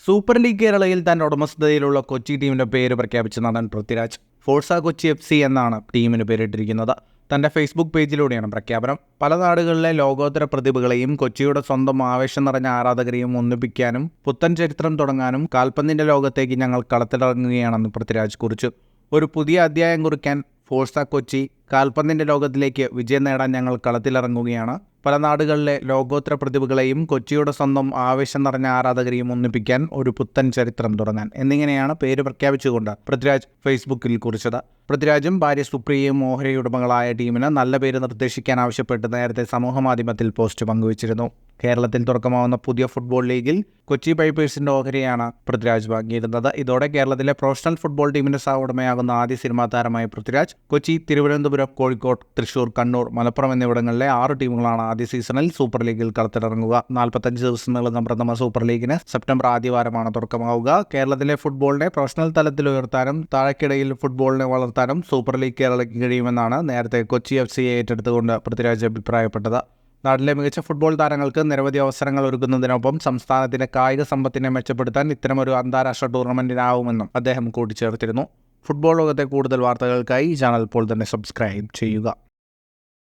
Super league കേരളയിൽ തന്റെ ഉടമസ്ഥതയിലുള്ള കൊച്ചി ടീമിന്റെ പേര് പ്രഖ്യാപിച്ച നടൻ പൃഥ്വിരാജ്. ഫോഴ്സ കൊച്ചി FC എന്നാണ് ടീമിന് പേരിട്ടിരിക്കുന്നത്. തന്റെ ഫേസ്ബുക്ക് പേജിലൂടെയാണ് പ്രഖ്യാപനം. പല നാടുകളിലെ ലോകോത്തര പ്രതിഭകളെയും കൊച്ചിയുടെ സ്വന്തം ആവേശം നിറഞ്ഞ ആരാധകരെയും ഒന്നിപ്പിക്കാനും പുത്തൻ ചരിത്രം തുടങ്ങാനും കാൽപന്തിന്റെ ലോകത്തേക്ക് ഞങ്ങൾ കളത്തിലിറങ്ങുകയാണെന്ന് പൃഥ്വിരാജ് കുറിച്ചു. ഒരു പുതിയ അധ്യായം കുറിക്കാൻ ഫോഴ്സ കൊച്ചി കാൽപന്തിന്റെ ലോകത്തിലേക്ക് വിജയം നേടാൻ ഞങ്ങൾ കളത്തിലിറങ്ങുകയാണ്. പല നാടുകളിലെ ലോകോത്തര പ്രതിഭകളെയും കൊച്ചിയുടെ സ്വന്തം ആവേശം നിറഞ്ഞ ആരാധകരെയും ഒന്നിപ്പിക്കാൻ ഒരു പുത്തൻ ചരിത്രം തുടങ്ങാൻ എന്നിങ്ങനെയാണ് പേര് പ്രഖ്യാപിച്ചുകൊണ്ട് പൃഥ്വിരാജ് ഫേസ്ബുക്കിൽ കുറിച്ചത്. പൃഥ്വിരാജും ഭാര്യ സുപ്രിയയും ഓഹരിയുടമകളായ ടീമിന് നല്ല പേര് നിർദ്ദേശിക്കാൻ ആവശ്യപ്പെട്ട് നേരത്തെ സമൂഹമാധ്യമത്തിൽ പോസ്റ്റ് പങ്കുവച്ചിരുന്നു. കേരളത്തിൽ തുടക്കമാവുന്ന പുതിയ ഫുട്ബോൾ ലീഗിൽ കൊച്ചി പൈപ്പേഴ്സിന്റെ ഓഹരിയാണ് പൃഥ്വിരാജ് വാങ്ങിയിരുന്നത്. ഇതോടെ കേരളത്തിലെ പ്രൊഫഷണൽ ഫുട്ബോൾ ടീമിന്റെ സഹോടമയാകുന്ന ആദ്യ സിനിമാ താരമായ പൃഥ്വിരാജ് കൊച്ചി, തിരുവനന്തപുരം, കോഴിക്കോട്, തൃശൂർ, കണ്ണൂർ, മലപ്പുറം എന്നിവിടങ്ങളിലെ 6 ടീമുകളാണ് ആദ്യ സീസണിൽ സൂപ്പർ ലീഗിൽ കളത്തിലിറങ്ങുക. 45 ദിവസം നീളുന്ന പ്രഥമ സൂപ്പർ ലീഗിന് സെപ്റ്റംബർ ആദ്യവാരമാണ് തുടക്കമാവുക. കേരളത്തിലെ ഫുട്ബോളിനെ പ്രൊഫഷണൽ തലത്തിൽ ഉയർത്താനും താഴെക്കിടയിൽ ഫുട്ബോളിനെ വളർത്താനും സൂപ്പർ ലീഗ് കേരളയ്ക്ക് കഴിയുമെന്നാണ് നേരത്തെ കൊച്ചി FC ഏറ്റെടുത്തുകൊണ്ട് പൃഥ്വിരാജ് അഭിപ്രായപ്പെട്ടത്. നാട്ടിലെ മികച്ച ഫുട്ബോൾ താരങ്ങൾക്ക് നിരവധി അവസരങ്ങൾ ഒരുക്കുന്നതിനൊപ്പം സംസ്ഥാനത്തിന്റെ കായിക സമ്പത്തിനെ മെച്ചപ്പെടുത്താൻ ഇത്തരമൊരു അന്താരാഷ്ട്ര ടൂർണമെന്റിനാവുമെന്നും അദ്ദേഹം കൂട്ടിച്ചേർത്തിരുന്നു. ഫുട്ബോൾ ലോകത്തെ കൂടുതൽ വാർത്തകൾക്കായി ഈ ചാനൽ ഇപ്പോൾ തന്നെ സബ്സ്ക്രൈബ് ചെയ്യുക.